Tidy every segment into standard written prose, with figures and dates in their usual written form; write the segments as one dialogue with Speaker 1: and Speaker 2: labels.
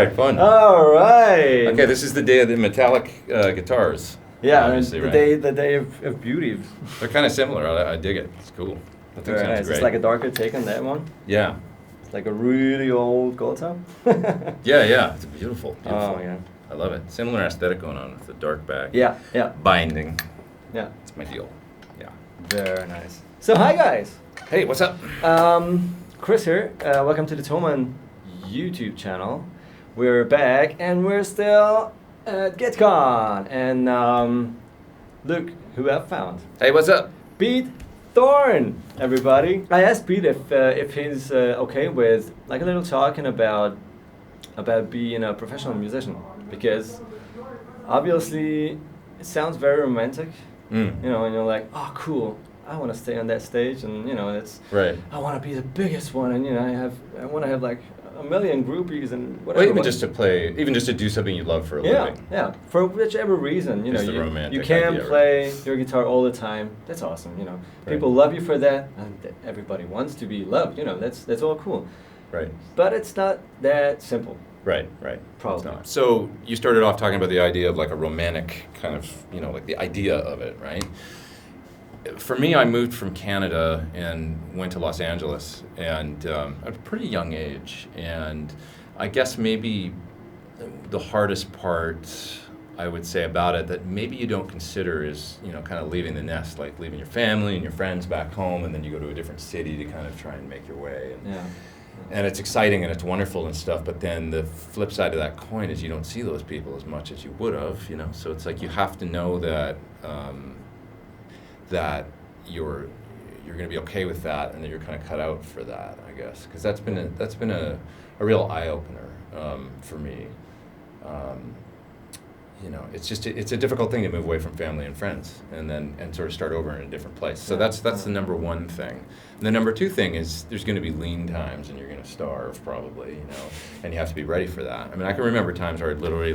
Speaker 1: right, fun.
Speaker 2: All right.
Speaker 1: Okay, this is the day of the metallic guitars.
Speaker 2: Yeah,
Speaker 1: obviously,
Speaker 2: the
Speaker 1: right?
Speaker 2: day of beauty.
Speaker 1: They're kind of similar. I dig it. It's cool. I think
Speaker 2: Very
Speaker 1: sounds
Speaker 2: nice.
Speaker 1: great.
Speaker 2: It's like a darker take on that one.
Speaker 1: Yeah.
Speaker 2: It's like a really old gold top.
Speaker 1: Yeah. It's beautiful. Beautiful.
Speaker 2: Oh yeah.
Speaker 1: I love it. Similar aesthetic going on with the dark back.
Speaker 2: Yeah.
Speaker 1: Binding.
Speaker 2: Yeah.
Speaker 1: It's my deal. Yeah.
Speaker 2: Very nice. So hi guys.
Speaker 1: Hey, what's up?
Speaker 2: Chris here. Welcome to the Thomann YouTube channel. We're back and we're still at GuitCon. And look who I've found.
Speaker 1: Hey, what's up?
Speaker 2: Pete Thorn, everybody. I asked Pete if he's okay with like a little talking about being a professional musician, because obviously it sounds very romantic. You know, and you're like, oh cool, I want to stay on that stage, and you know, it's
Speaker 1: right.
Speaker 2: I want to be the biggest one, and you know, I want to have like a million groupies and whatever.
Speaker 1: Well, even just to do something you love for a living.
Speaker 2: Yeah, for whichever reason, you know,
Speaker 1: It's the romantic
Speaker 2: you can
Speaker 1: idea,
Speaker 2: play your guitar all the time. That's awesome, you know.
Speaker 1: Right.
Speaker 2: People love you for that, and everybody wants to be loved, you know. That's all cool.
Speaker 1: Right.
Speaker 2: But it's not that simple.
Speaker 1: Right.
Speaker 2: Probably
Speaker 1: It's not.
Speaker 2: not.
Speaker 1: So you started off talking about the idea of like a romantic kind of, you know, like the idea of it, right? For me, I moved from Canada and went to Los Angeles, and at a pretty young age. And I guess maybe the hardest part I would say about it that maybe you don't consider is, you know, kind of leaving the nest, like leaving your family and your friends back home, and then you go to a different city to kind of try and make your way. And it's exciting and it's wonderful and stuff, but then the flip side of that coin is you don't see those people as much as you would have, you know. So it's like you have to know that that you're going to be okay with that, and that you're kind of cut out for that, I guess, because that's been a real eye opener for me. You know, it's a difficult thing to move away from family and friends and sort of start over in a different place. So that's the number one thing. And the number two thing is there's going to be lean times, and you're going to starve probably, you know, and you have to be ready for that. I mean, I can remember times where I literally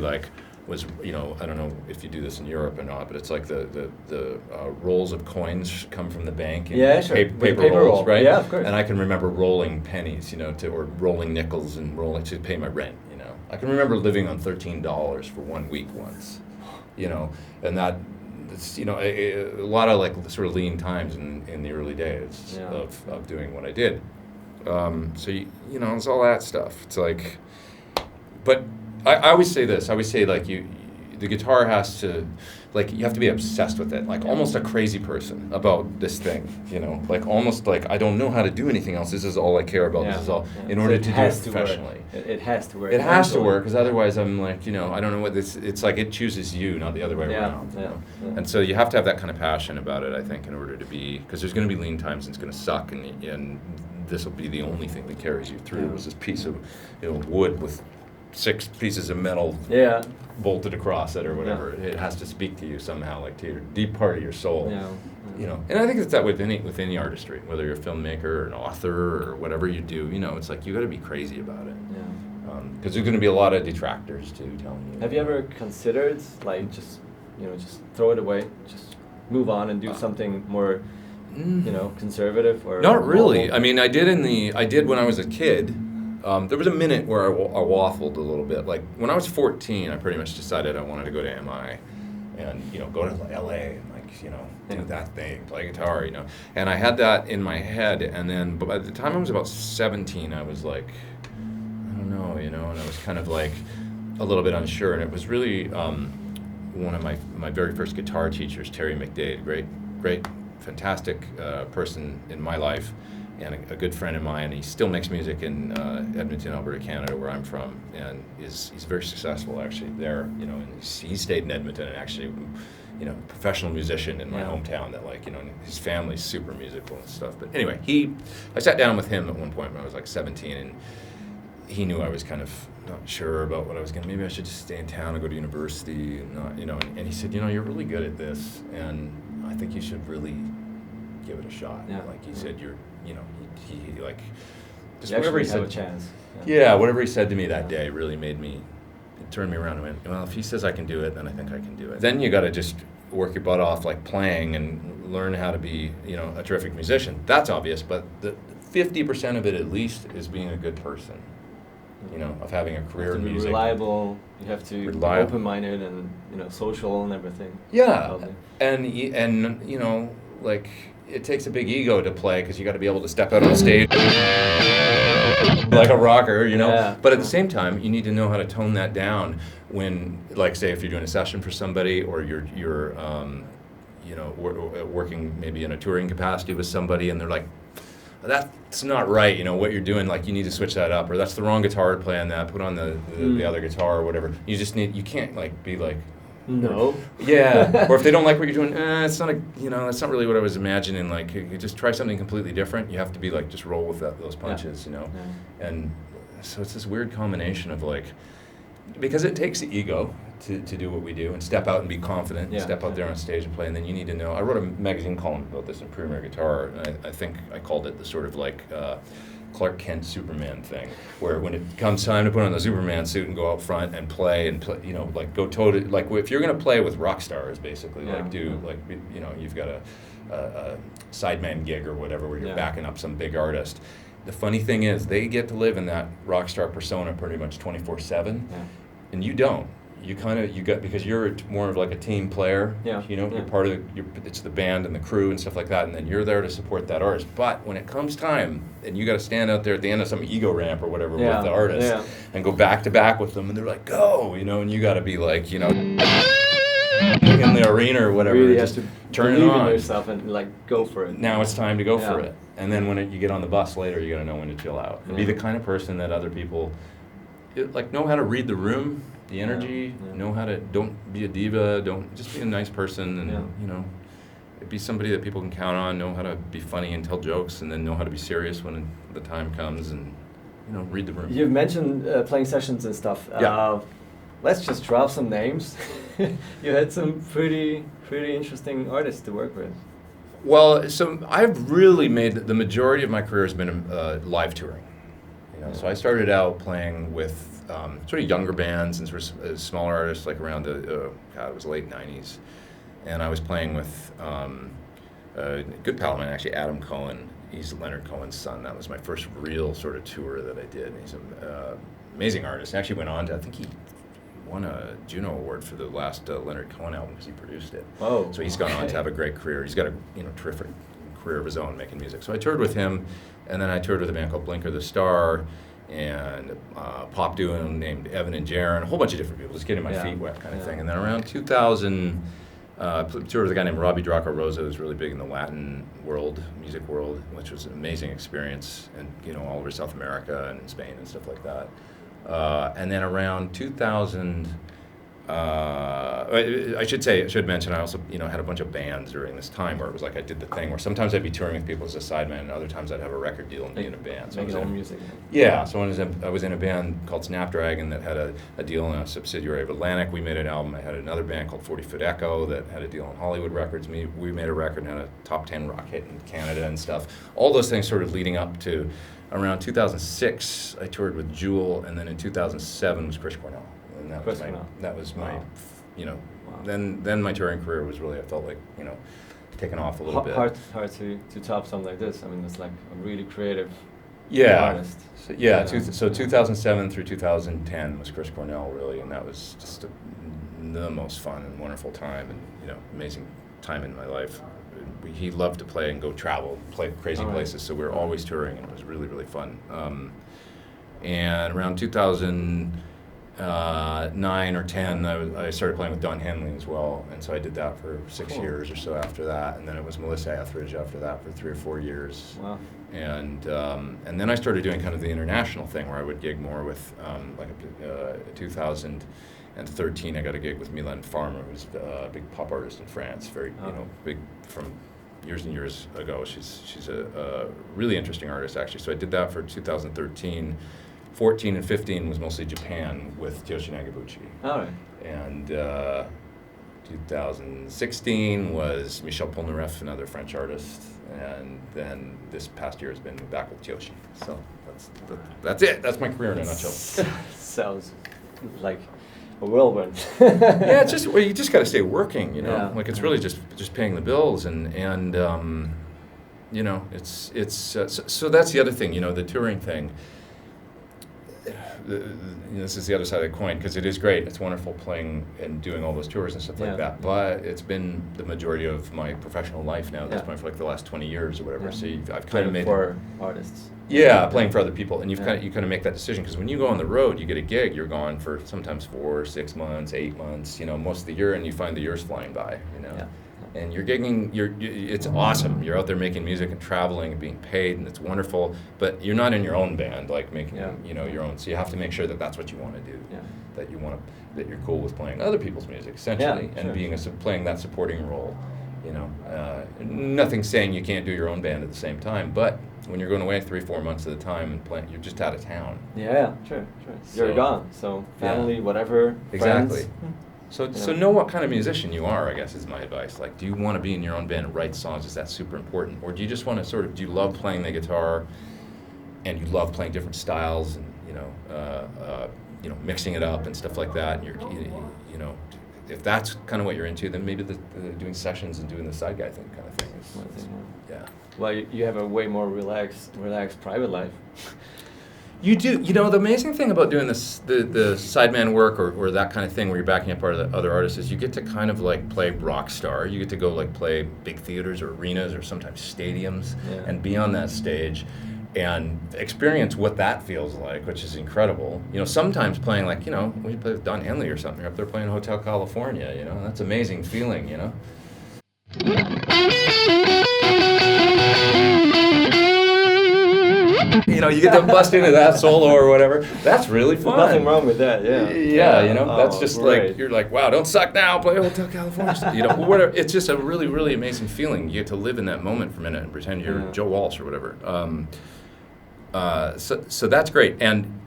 Speaker 1: was, you know, I don't know if you do this in Europe or not, but it's like the rolls of coins come from the bank and
Speaker 2: sure.
Speaker 1: paper rolls,
Speaker 2: roll.
Speaker 1: right?
Speaker 2: Yeah, of course.
Speaker 1: And I can remember rolling pennies, you know, or rolling nickels and rolling to pay my rent, you know. I can remember living on $13 for 1 week once, you know, and that, it's, you know, a lot of like sort of lean times in the early days of doing what I did. So, you know, it's all that stuff. It's like, but I always say this. I always say, like, the guitar has to, like, you have to be obsessed with it, like almost a crazy person about this thing, you know, like almost like I don't know how to do anything else. This is all I care about. This is all in order to do it professionally.
Speaker 2: It has to work.
Speaker 1: It has to work, because otherwise I'm like, you know, I don't know what this. It's like it chooses you, not the other way around. You know? And so you have to have that kind of passion about it, I think, in order to be, because there's going to be lean times and it's going to suck, and this will be the only thing that carries you through. Is this piece of, you know, wood with 6 pieces of metal bolted across it or whatever. It has to speak to you somehow, like to your deep part of your soul. You know, and I think it's that with any artistry, whether you're a filmmaker or an author or whatever you do. You know, it's like you got to be crazy about it. Because there's going to be a lot of detractors too telling you.
Speaker 2: Have you ever considered like just throw it away, just move on and do something more, you know, conservative or?
Speaker 1: Not really.
Speaker 2: normal?
Speaker 1: I mean, I did when I was a kid. There was a minute where I waffled a little bit. Like when I was 14, I pretty much decided I wanted to go to MI, and you know, go to LA and like, you know, do that thing, play guitar, you know. And I had that in my head, and then but by the time I was about 17, I was like, I don't know, you know, and I was kind of like a little bit unsure. And it was really one of my very first guitar teachers, Terry McDade, great, fantastic person in my life, and a good friend of mine. He still makes music in Edmonton, Alberta, Canada, where I'm from, and he's very successful actually there. You know, and he stayed in Edmonton, and actually, you know, professional musician in my hometown. That, like, you know, his family's super musical and stuff. But anyway, I sat down with him at one point when I was like 17, and he knew I was kind of not sure about what I was going to. Maybe I should just stay in town and go to university, and not, you know. And he said, you know, you're really good at this, and I think you should really give it a shot. Like he said, you know, he like, just whatever he said.
Speaker 2: Have a chance.
Speaker 1: Whatever he said to me that day really made me, it turned me around and went, well, if he says I can do it, then I think I can do it. Then you got to just work your butt off, like playing, and learn how to be, you know, a terrific musician. That's obvious, but the 50% of it at least is being a good person. you know, of having a career in
Speaker 2: be
Speaker 1: music.
Speaker 2: reliable. You have to be open-minded and, you know, social and everything.
Speaker 1: Yeah,
Speaker 2: probably.
Speaker 1: and you know, like, it takes a big ego to play because you got to be able to step out on stage like a rocker, you know.
Speaker 2: Yeah.
Speaker 1: But at the same time, you need to know how to tone that down when, like, say, if you're doing a session for somebody, or you're you know, working maybe in a touring capacity with somebody, and they're like, that's not right, you know, what you're doing, like, you need to switch that up, or that's the wrong guitar to play on that, put on the other guitar or whatever. You just need, you can't, like, be like,
Speaker 2: no.
Speaker 1: yeah, or if they don't like what you're doing, it's not you know, that's not really what I was imagining. Like, you just try something completely different. You have to be like, just roll with those punches, you know. Yeah. And so it's this weird combination of, like, because it takes the ego to do what we do and step out and be confident, and step out there on stage and play. And then you need to know. I wrote a magazine column about this in Premier Guitar, and I think I called it the sort of like Clark Kent Superman thing, where when it comes time to put on the Superman suit and go out front and play, you know, like, go toe to, like, if you're gonna play with rock stars, basically, like, do, like, you know, you've got a Sideman gig or whatever where you're backing up some big artist. The funny thing is, they get to live in that rock star persona pretty much 24/7, and you don't. You got, because you're more of like a team player. Yeah. You know, you're part of it's the band and the crew and stuff like that, and then you're there to support that artist. But when it comes time, and you got to stand out there at the end of some ego ramp or whatever with the artist, and go back to back with them, and they're like, go, you know, and you got to be like, you know, in the arena or whatever,
Speaker 2: really
Speaker 1: just
Speaker 2: have to
Speaker 1: turn it
Speaker 2: believe
Speaker 1: on.
Speaker 2: in yourself and, like, go for it.
Speaker 1: Now it's time to go for it. And then when you get on the bus later, you got to know when to chill out and be the kind of person that other people, like, know how to read the room, the energy, know how to, don't be a diva, don't, just be a nice person, and you know, be somebody that people can count on, know how to be funny and tell jokes, and then know how to be serious when the time comes, and, you know, read the room.
Speaker 2: You've mentioned playing sessions and stuff. Let's just drop some names. You had some pretty interesting artists to work with.
Speaker 1: Well, so I've really made, the majority of my career has been live touring. You know, so I started out playing with sort of younger bands and sort of smaller artists, like around it was late 90s. And I was playing with a good pal of mine, actually, Adam Cohen. He's Leonard Cohen's son. That was my first real sort of tour that I did. He's an amazing artist. He actually went on to, I think he won a Juno Award for the last Leonard Cohen album because he produced it.
Speaker 2: Oh,
Speaker 1: so he's gone on to have a great career. He's got a terrific career of his own making music. So I toured with him, and then I toured with a band called Blinker the Star, and pop duo named Evan and Jaron, a whole bunch of different people, just getting my feet wet kind of thing. And then around 2000, toured with a guy named Robbie Draco Rosa, who's really big in the Latin world, music world, which was an amazing experience, and, you know, all over South America and in Spain and stuff like that. And then around 2000, I should mention, I also, you know, had a bunch of bands during this time where it was like I did the thing where sometimes I'd be touring with people as a sideman, and other times I'd have a record deal and be in a band. So
Speaker 2: making own music.
Speaker 1: Yeah, so I was in a band called Snapdragon that had a deal in a subsidiary of Atlantic. We made an album. I had another band called 40 Foot Echo that had a deal on Hollywood Records. We made a record and had a top 10 rock hit in Canada and stuff. All those things sort of leading up to around 2006, I toured with Jewel, and then in 2007 was Chris Cornell. And that was my, you know, then my touring career was really, I felt like, you know, taken off a little bit.
Speaker 2: Hard to top something like this. I mean, it's like a really creative artist.
Speaker 1: So 2007 through 2010 was Chris Cornell, really, and that was just the most fun and wonderful time, and, you know, amazing time in my life. He loved to play and go travel, play crazy places, so we were always touring, and it was really, really fun. And around 2009 or 10, I started playing with Don Henley as well, and so I did that for 6 years or so after that, and then it was Melissa Etheridge after that for 3 or 4 years. Wow. And then I started doing kind of the international thing where I would gig more with, 2013 I got a gig with Mylène Farmer, who's a big pop artist in France, very you know, big from years and years ago. She's a really interesting artist, actually. So I did that for 2013. 14 and 15 was mostly Japan with Tyoshi Nagabuchi.
Speaker 2: All right.
Speaker 1: And 2016 was Michel Polnareff, another French artist. And then this past year has been back with Tyoshi. So that's it. That's my career in a nutshell.
Speaker 2: Sounds like a whirlwind.
Speaker 1: Yeah, it's just, well, you just got to stay working, you know. Yeah. Like, it's really just paying the bills, and you know, it's so that's the other thing, you know, the touring thing. this is the other side of the coin, because it is great. It's wonderful playing and doing all those tours and stuff like that. But it's been the majority of my professional life now at this point for like the last 20 years or whatever. So I've kind of made
Speaker 2: for artists.
Speaker 1: Yeah, playing for other people, and you kind of make that decision, because when you go on the road, you get a gig, you're gone for sometimes 4, 6 months, 8 months, most of the year, and you find the years flying by, and you're gigging. It's awesome. You're out there making music and traveling and being paid, and it's wonderful. But you're not in your own band, like making your own. So you have to make sure that that's what you want to do. Yeah. That you're cool with playing other people's music, essentially, and being playing that supporting role. Nothing saying you can't do your own band at the same time, but when you're going away 3-4 months at a time and playing, you're just out of town.
Speaker 2: Yeah, sure. You're gone. So family, whatever.
Speaker 1: Exactly.
Speaker 2: Friends.
Speaker 1: So know what kind of musician you are, I guess, is my advice. Like, do you want to be in your own band and write songs? Is that super important? Or do you just want to do you love playing the guitar and you love playing different styles and, mixing it up and stuff like that? And if that's kind of what you're into, then maybe the doing sessions and doing the side guy thing kind of thing is, yeah.
Speaker 2: Well, you have a way more relaxed private life.
Speaker 1: You do. The amazing thing about doing this, the sideman work or that kind of thing where you're backing up part of the other artists, is you get to kind of like play rock star. You get to go like play big theaters or arenas or sometimes stadiums and be on that stage and experience what that feels like, which is incredible. Sometimes playing like, when you play with Don Henley or something, you're up there playing Hotel California, that's an amazing feeling, You get to bust into that solo or whatever. That's really fun.
Speaker 2: Nothing wrong with that,
Speaker 1: that's just great. Like, you're like, wow, don't suck now, play Hotel California. Whatever. It's just a really, really amazing feeling. You get to live in that moment for a minute and pretend you're Joe Walsh or whatever. So that's great. And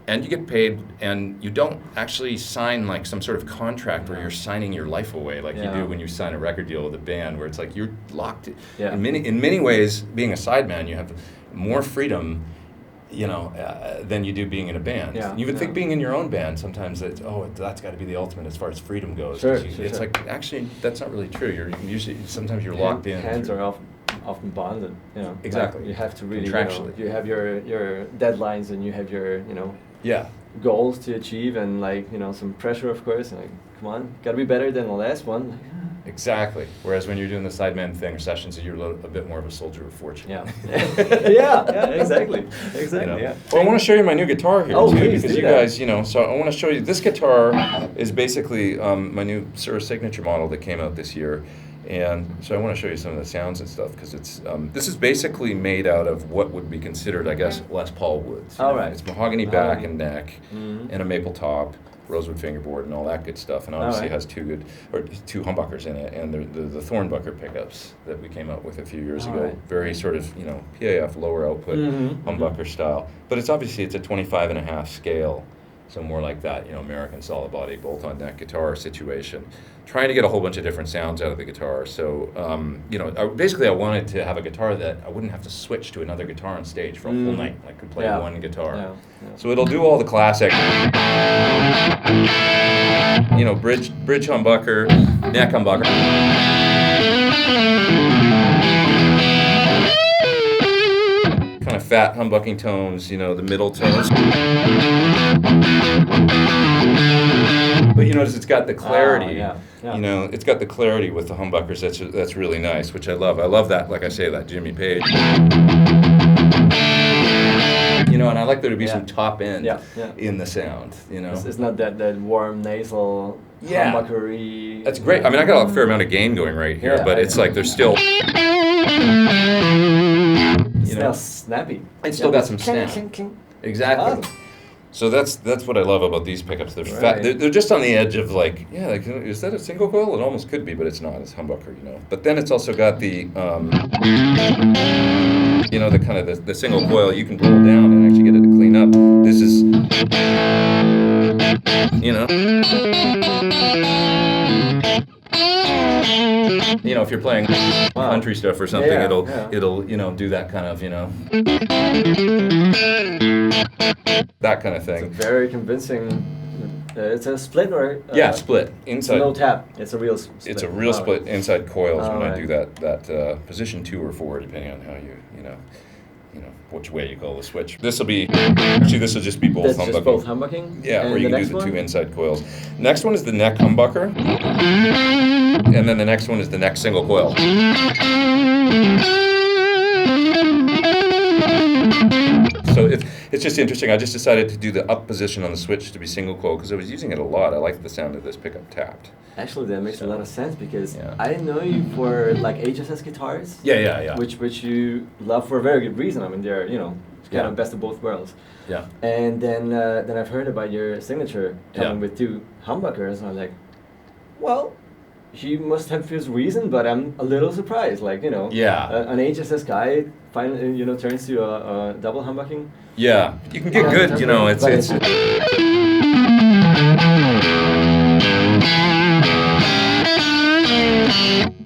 Speaker 1: you get paid, and you don't actually sign like some sort of contract where you're signing your life away like you do when you sign a record deal with a band, where it's like you're locked. In many ways, being a sideman, you have more freedom, than you do being in a band. You would think being in your own band, sometimes that's got to be the ultimate as far as freedom goes. It's like, actually, that's not really true. Sometimes you're locked in.
Speaker 2: Hands are often bonded.
Speaker 1: Exactly.
Speaker 2: Like you have to really.
Speaker 1: Contractually.
Speaker 2: You have your deadlines, and you have your goals to achieve, and some pressure, of course. And come on, gotta be better than the last one.
Speaker 1: Exactly. Whereas when you're doing the sideman thing or sessions, you're a bit more of a soldier of fortune.
Speaker 2: Exactly. Yeah.
Speaker 1: Well, I want to show you my new guitar here too,
Speaker 2: please
Speaker 1: because
Speaker 2: do
Speaker 1: you
Speaker 2: that.
Speaker 1: guys, so I want to show you this guitar is basically my new sort of signature model that came out this year, and so I want to show you some of the sounds and stuff, because it's this is basically made out of what would be considered, I guess, Les Paul woods.
Speaker 2: Right.
Speaker 1: It's mahogany back and neck, and a maple top, rosewood fingerboard, and all that good stuff, and obviously has two humbuckers in it, and the Thornbucker pickups that we came out with a few years ago. Very sort of PAF lower output humbucker style, but it's a 25.5 scale, so more like that American solid body bolt on neck guitar situation. Trying to get a whole bunch of different sounds out of the guitar. So I wanted to have a guitar that I wouldn't have to switch to another guitar on stage for a whole night. I could play one guitar. So it'll do all the classic, bridge humbucker, neck humbucker. Kind of fat humbucking tones, the middle tones. But you notice it's got the clarity. It's got the clarity with the humbuckers. That's really nice, which I love. I love that, like I say, that Jimmy Page. And I like there to be some top end in the sound.
Speaker 2: It's not that warm nasal humbuckery.
Speaker 1: That's great. I mean, I got a fair amount of gain going right here, but it's like there's still.
Speaker 2: It's still snappy.
Speaker 1: It's still got some snap. Exactly.
Speaker 2: Awesome.
Speaker 1: So that's what I love about these pickups. They're fat. They're just on the edge of like, is that a single coil? It almost could be, but it's not. It's humbucker, But then it's also got the, the kind of the single coil you can pull down and actually get it to clean up. This is, if you're playing country stuff or something, it'll do that kind of, that kind of thing.
Speaker 2: It's a very convincing. It's a split or
Speaker 1: split inside.
Speaker 2: No tap. It's a real split.
Speaker 1: It's a real split inside coils when I do that position 2 or 4, depending on how you which way you call the switch. This will just be both
Speaker 2: That's
Speaker 1: humbucking.
Speaker 2: just both humbucking?
Speaker 1: Yeah,
Speaker 2: And
Speaker 1: where you
Speaker 2: the
Speaker 1: can do
Speaker 2: next
Speaker 1: the two
Speaker 2: one?
Speaker 1: inside coils. Next one is the neck humbucker, and then the next one is the neck single coil. So it's just interesting. I just decided to do the up position on the switch to be single coil because I was using it a lot. I like the sound of this pickup tapped.
Speaker 2: Actually, that makes a lot of sense because
Speaker 1: Yeah.
Speaker 2: I know you for like HSS guitars.
Speaker 1: Yeah.
Speaker 2: Which you love for a very good reason. I mean, they're it's kind of best of both worlds.
Speaker 1: Yeah.
Speaker 2: And then I've heard about your signature coming with two humbuckers, and I'm like, well, he must have his reason, but I'm a little surprised. Like
Speaker 1: Yeah.
Speaker 2: an HSS guy finally turns to a double humbucking.
Speaker 1: Yeah, you can get good. It's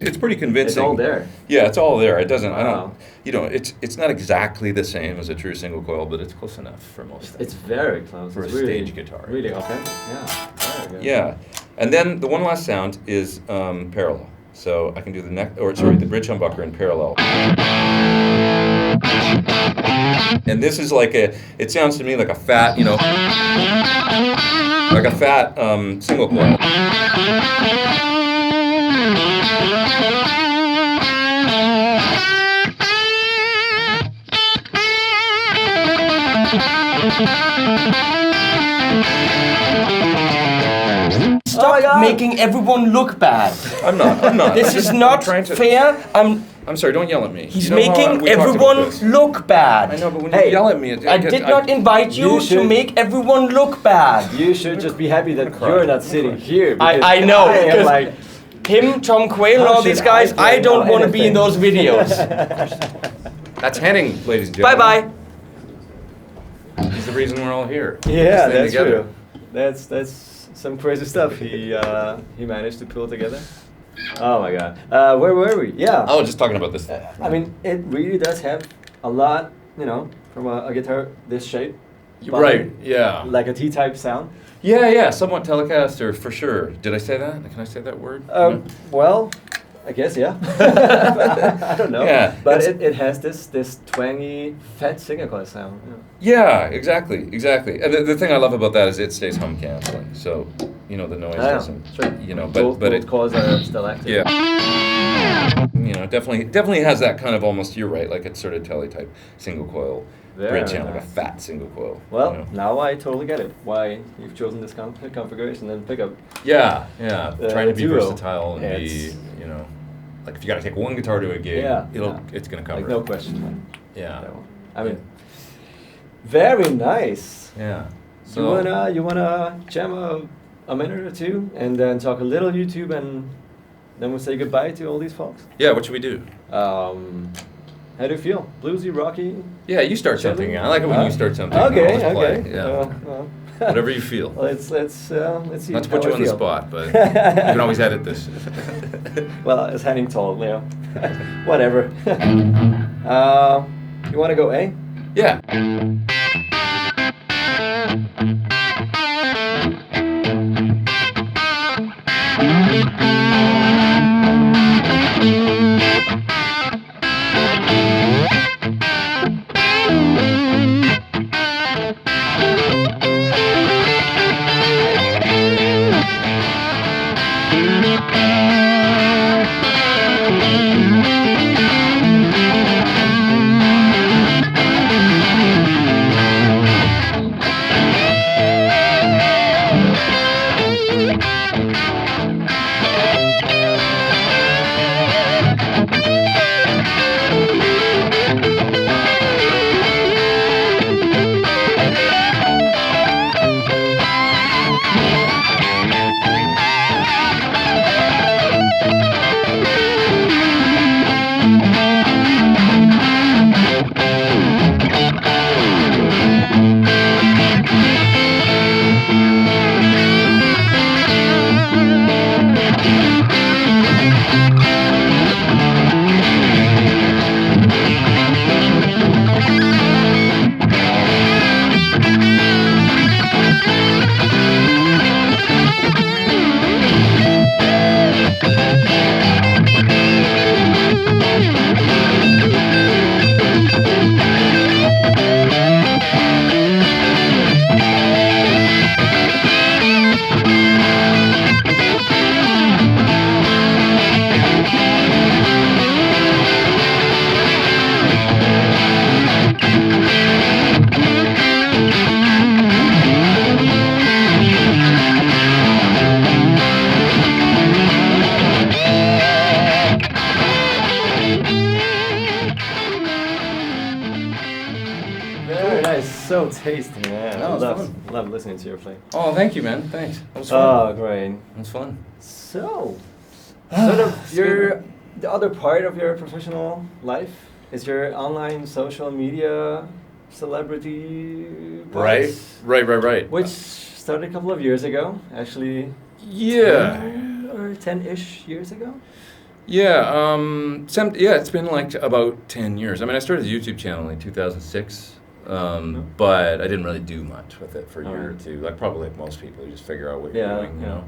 Speaker 1: it's pretty convincing.
Speaker 2: It's all there.
Speaker 1: Yeah, it's all there. It doesn't.
Speaker 2: Wow.
Speaker 1: It's not exactly the same as a true single coil, but it's close enough for most.
Speaker 2: It's very close.
Speaker 1: For
Speaker 2: it's
Speaker 1: a
Speaker 2: really,
Speaker 1: stage guitar.
Speaker 2: Really authentic. Yeah. Very good.
Speaker 1: Yeah, and then the one last sound is parallel. So I can do the bridge humbucker in parallel. And this is it sounds to me like a fat, single coil.
Speaker 3: Stop making everyone look bad.
Speaker 1: I'm not.
Speaker 3: This is not fair.
Speaker 1: I'm sorry, don't yell at me.
Speaker 3: He's
Speaker 1: You know how
Speaker 3: making
Speaker 1: we talked about
Speaker 3: everyone
Speaker 1: this.
Speaker 3: look bad.
Speaker 1: I know, but when
Speaker 2: Hey,
Speaker 1: you yell at me,
Speaker 3: I did not invite you
Speaker 2: You
Speaker 3: to
Speaker 2: should-
Speaker 3: make everyone look bad.
Speaker 2: You should just be happy that
Speaker 1: cry.
Speaker 2: you're not sitting here. because
Speaker 3: I know,
Speaker 2: I am
Speaker 3: because
Speaker 2: like,
Speaker 3: him, Tom Quayle, and
Speaker 2: How
Speaker 3: all these
Speaker 2: should
Speaker 3: guys,
Speaker 2: I play
Speaker 3: I don't
Speaker 2: now
Speaker 3: want to be in those videos.
Speaker 1: That's Henning, ladies and
Speaker 3: Bye
Speaker 1: gentlemen.
Speaker 3: bye.
Speaker 1: He's the reason we're all here.
Speaker 2: yeah,
Speaker 1: This thing
Speaker 2: that's
Speaker 1: together.
Speaker 2: true. That's some crazy stuff he managed to pull together. Oh my god. Where were we? Yeah.
Speaker 1: Oh, just talking about this.
Speaker 2: I mean, it really does have a lot, from a guitar this shape. but
Speaker 1: Right, yeah.
Speaker 2: Like a T-type sound.
Speaker 1: Yeah, somewhat Telecaster, for sure. Did I say that? Can I say that word? No?
Speaker 2: Well, I guess, yeah. I don't know.
Speaker 1: Yeah,
Speaker 2: But
Speaker 1: it's-
Speaker 2: it has this twangy, fat single coil sound.
Speaker 1: Yeah, exactly. And the thing I love about that is it stays hum canceling. So, the noise doesn't, but it,
Speaker 2: coils are still active.
Speaker 1: yeah. Definitely has that kind of almost, you're right, like it's sort of Tele type single coil
Speaker 2: Very
Speaker 1: bridge sound, like a
Speaker 2: nice.
Speaker 1: fat single coil.
Speaker 2: Well, now I totally get it. Why you've chosen this configuration and pickup.
Speaker 1: Yeah. Trying to be
Speaker 2: duo.
Speaker 1: versatile and be,
Speaker 2: It's-
Speaker 1: like if you got to take one guitar to a gig, it's gonna cover.
Speaker 2: Like no question.
Speaker 1: Yeah.
Speaker 2: That one. I mean, very nice.
Speaker 1: Yeah.
Speaker 2: You wanna jam a minute or two and then talk a little YouTube and then we'll say goodbye to all these folks.
Speaker 1: Yeah. What should we do?
Speaker 2: How do you feel? Bluesy, rocky?
Speaker 1: Yeah, you start something. I like it when you start something.
Speaker 2: Okay.
Speaker 1: I'll just play.
Speaker 2: Okay.
Speaker 1: Yeah. Whatever you feel.
Speaker 2: Let's see.
Speaker 1: Not to put
Speaker 2: how
Speaker 1: you
Speaker 2: I
Speaker 1: on the
Speaker 2: feel.
Speaker 1: spot, but you can always edit this.
Speaker 2: Well, as Henning told, whatever. You want to go A?
Speaker 1: Yeah.
Speaker 2: is so tasty, man.
Speaker 1: Oh,
Speaker 2: I
Speaker 1: it's fun.
Speaker 2: love listening to your play.
Speaker 1: Oh, thank you, man. Thanks. That was fun.
Speaker 2: Oh, great.
Speaker 1: It was fun.
Speaker 2: So, sort of the other part of your professional life is your online social media celebrity part,
Speaker 1: Right.
Speaker 2: which started a couple of years ago, actually.
Speaker 1: Yeah.
Speaker 2: 10 or 10-ish years ago.
Speaker 1: Yeah, it's been like about 10 years. I mean, I started the YouTube channel in 2006, but I didn't really do much with it for a year or two. Like probably like most people, you just figure out what you're doing, you know.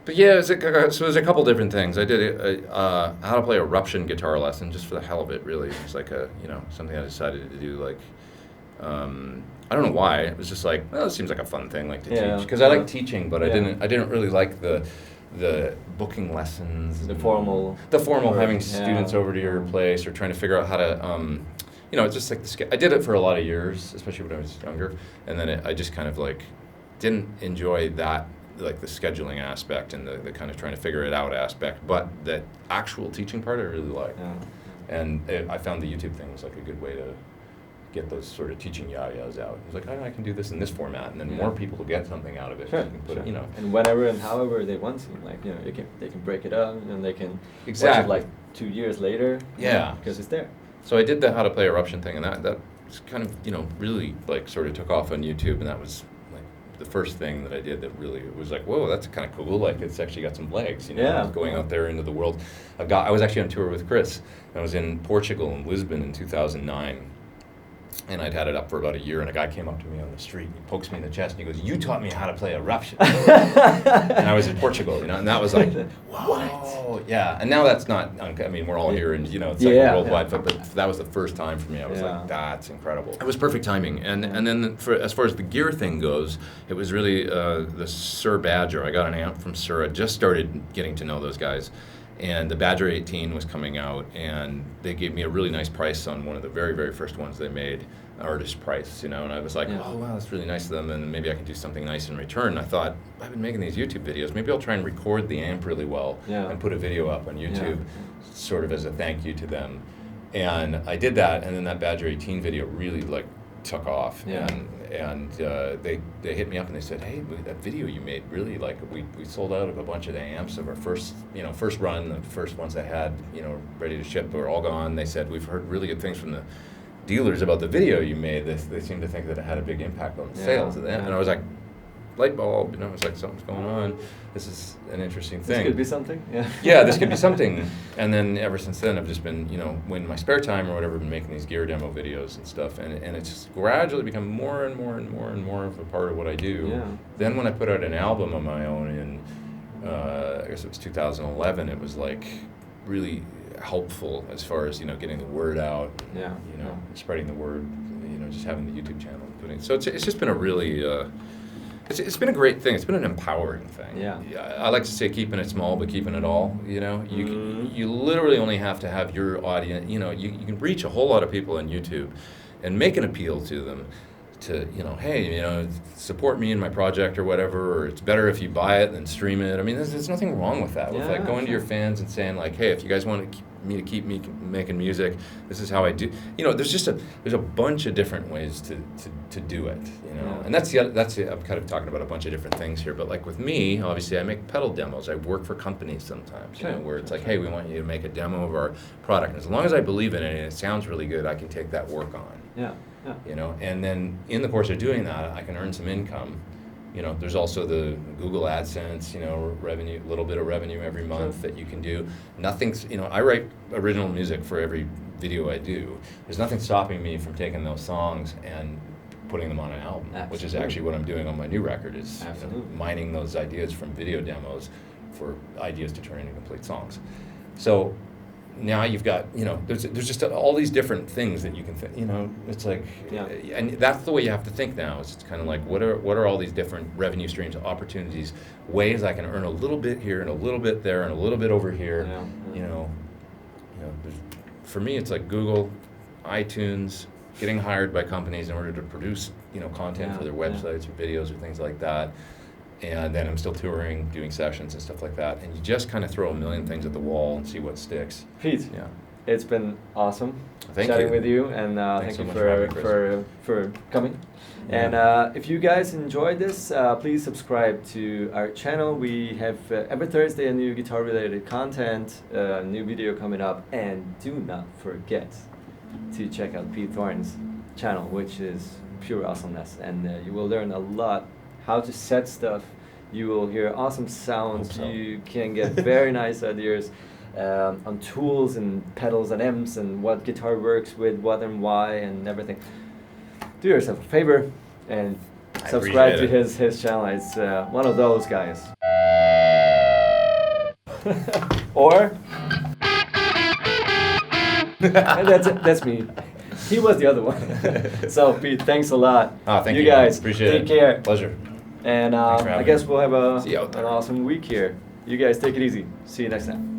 Speaker 1: But yeah, so there's a couple different things. I did how to play a Eruption guitar lesson just for the hell of it, really. It was like something I decided to do, like, I don't know why. It was just like, well, it seems like a fun thing, like to teach. Because I like teaching, but I didn't really like the booking lessons,
Speaker 2: the formal
Speaker 1: having students over to your place or trying to figure out how to, it's just like I did it for a lot of years, especially when I was younger, and then I just kind of like didn't enjoy that, like the scheduling aspect and the kind of trying to figure it out aspect, but the actual teaching part I really liked. And I found the YouTube thing was like a good way to get those sort of teaching yayas out. It was like, I can do this in this format, and then more people will get something out of it.
Speaker 2: Sure,
Speaker 1: You can put it,
Speaker 2: and whenever and however they want to, like, they can break it up and they can
Speaker 1: Exactly.
Speaker 2: watch it like 2 years later.
Speaker 1: Yeah.
Speaker 2: Because it's there.
Speaker 1: So I did the How to Play Eruption thing, and that was kind of, really like sort of took off on YouTube, and that was like the first thing that I did that really was like, whoa, that's kind of cool. Like it's actually got some legs, going out there into the world. I was actually on tour with Chris. I was in Portugal, in Lisbon in 2009. And I'd had it up for about a year, and a guy came up to me on the street, and he pokes me in the chest, and he goes, "You taught me how to play Eruption." And I was in Portugal, and that was like, whoa, yeah. And now that's not, I mean, we're all here, and, it's like worldwide, but that was the first time for me. I was like, that's incredible. It was perfect timing. And then as far as the gear thing goes, it was really the Sir Badger. I got an amp from Sir. I just started getting to know those guys. And the Badger 18 was coming out, and they gave me a really nice price on one of the very, very first ones they made, artist price, and I was like, oh, wow, that's really nice of them, and maybe I can do something nice in return. And I thought, I've been making these YouTube videos, maybe I'll try and record the amp really well and put a video up on YouTube, sort of as a thank you to them. And I did that, and then that Badger 18 video really, like, took off, and they hit me up and they said, hey, that video you made really, like, we sold out of a bunch of the amps of our first run. The first ones I had ready to ship were all gone. They said, we've heard really good things from the dealers about the video you made. They seem to think that it had a big impact on the sales of the amp. And I was like, light bulb, I was like, something's going on. This is an interesting thing.
Speaker 2: This could be something,
Speaker 1: Yeah, this could be something. And then ever since then, I've just been, when my spare time or whatever, been making these gear demo videos and stuff. And it's just gradually become more and more and more and more of a part of what I do.
Speaker 2: Yeah.
Speaker 1: Then when I put out an album of my own in, I guess it was 2011, it was like really helpful as far as, getting the word out, spreading the word, just having the YouTube channel and putting. So it's just been a really, it's been a great thing. It's been an empowering thing.
Speaker 2: Yeah.
Speaker 1: I like to say keeping it small, but keeping it all. You literally only have to have your audience. You can reach a whole lot of people on YouTube, and make an appeal to them. To hey, support me in my project or whatever. Or it's better if you buy it than stream it. I mean, there's nothing wrong with that. With like going to your fans and saying like, hey, if you guys want to keep me making music, this is how I do. There's a bunch of different ways to do it. And that's I'm kind of talking about a bunch of different things here. But like with me, obviously, I make pedal demos. I work for companies sometimes, where it's like, hey, we want you to make a demo of our product. And as long as I believe in it and it sounds really good, I can take that work on.
Speaker 2: Yeah.
Speaker 1: And then in the course of doing that, I can earn some income. There's also the Google AdSense, revenue, a little bit of revenue every month that you can do. Nothing's, I write original music for every video I do. There's nothing stopping me from taking those songs and putting them on an album, which is actually what I'm doing on my new record, is mining those ideas from video demos for ideas to turn into complete songs. So now you've got, there's just all these different things that you can think, it's like, and that's the way you have to think now. It's kind of like, what are all these different revenue streams, opportunities, ways I can earn a little bit here and a little bit there and a little bit over here. For me, it's like Google, iTunes, getting hired by companies in order to produce, content for their websites or videos or things like that. And then I'm still touring, doing sessions and stuff like that. And you just kind of throw a million things at the wall and see what sticks.
Speaker 2: Pete, It's been awesome
Speaker 1: Thank
Speaker 2: chatting
Speaker 1: you.
Speaker 2: with you, and
Speaker 1: Thanks
Speaker 2: thank
Speaker 1: so
Speaker 2: you
Speaker 1: much for having me, Chris.
Speaker 2: for coming.
Speaker 1: Yeah.
Speaker 2: And if you guys enjoyed this, please subscribe to our channel. We have every Thursday a new guitar-related content, new video coming up, and do not forget to check out Pete Thorn's channel, which is pure awesomeness, and you will learn a lot how to set stuff. You will hear awesome sounds.
Speaker 1: Hope so.
Speaker 2: You can get very nice ideas on tools and pedals and amps and what guitar works with what and why and everything. Do yourself a favor and
Speaker 1: I
Speaker 2: subscribe to
Speaker 1: appreciate
Speaker 2: his channel. It's one of those guys. Or that's me. He was the other one. So Pete, thanks a lot.
Speaker 1: Thank you.
Speaker 2: You guys,
Speaker 1: Appreciate
Speaker 2: take
Speaker 1: it.
Speaker 2: care.
Speaker 1: Pleasure.
Speaker 2: And
Speaker 1: Thanks for
Speaker 2: I
Speaker 1: having
Speaker 2: guess
Speaker 1: me.
Speaker 2: we'll have
Speaker 1: See you out
Speaker 2: an
Speaker 1: there.
Speaker 2: awesome week here. You guys take it easy. See you next time.